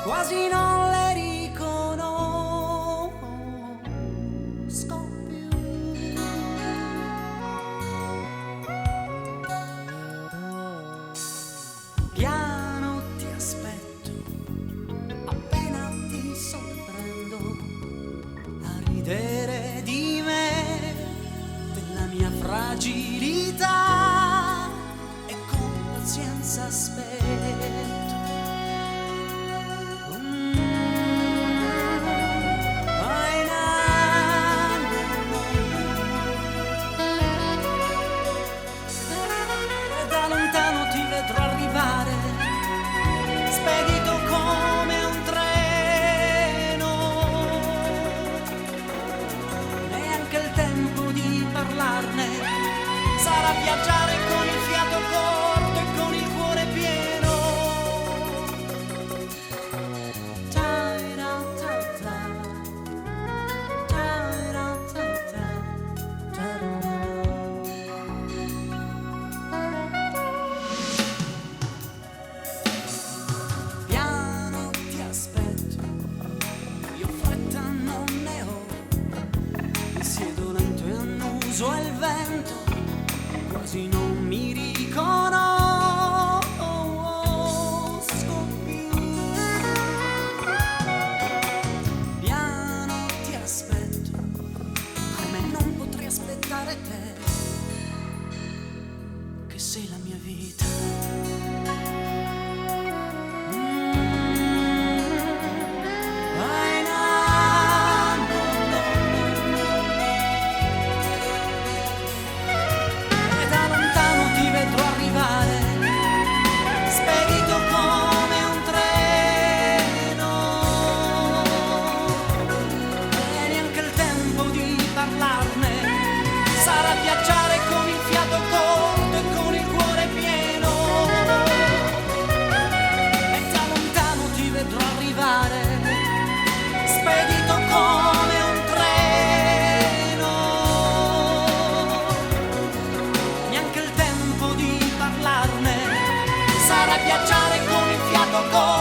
quasi non le riconosco più. Piano ti aspetto, appena ti sorprendo, a ridere di me, della mia fragilità, e con pazienza aspetto. Spedito come un treno, neanche il tempo di parlarne, sarà viaggiare con il fiato corto e con il cuore pieno. Uso il vento, quasi non mi riconosco più. Piano ti aspetto, come non potrei aspettare te, che sei la mia vita. Sarà viaggiare con il fiato corto e con il cuore pieno, e da lontano ti vedrò arrivare, spedito come un treno, neanche il tempo di parlarne, sarà viaggiare con il fiato corto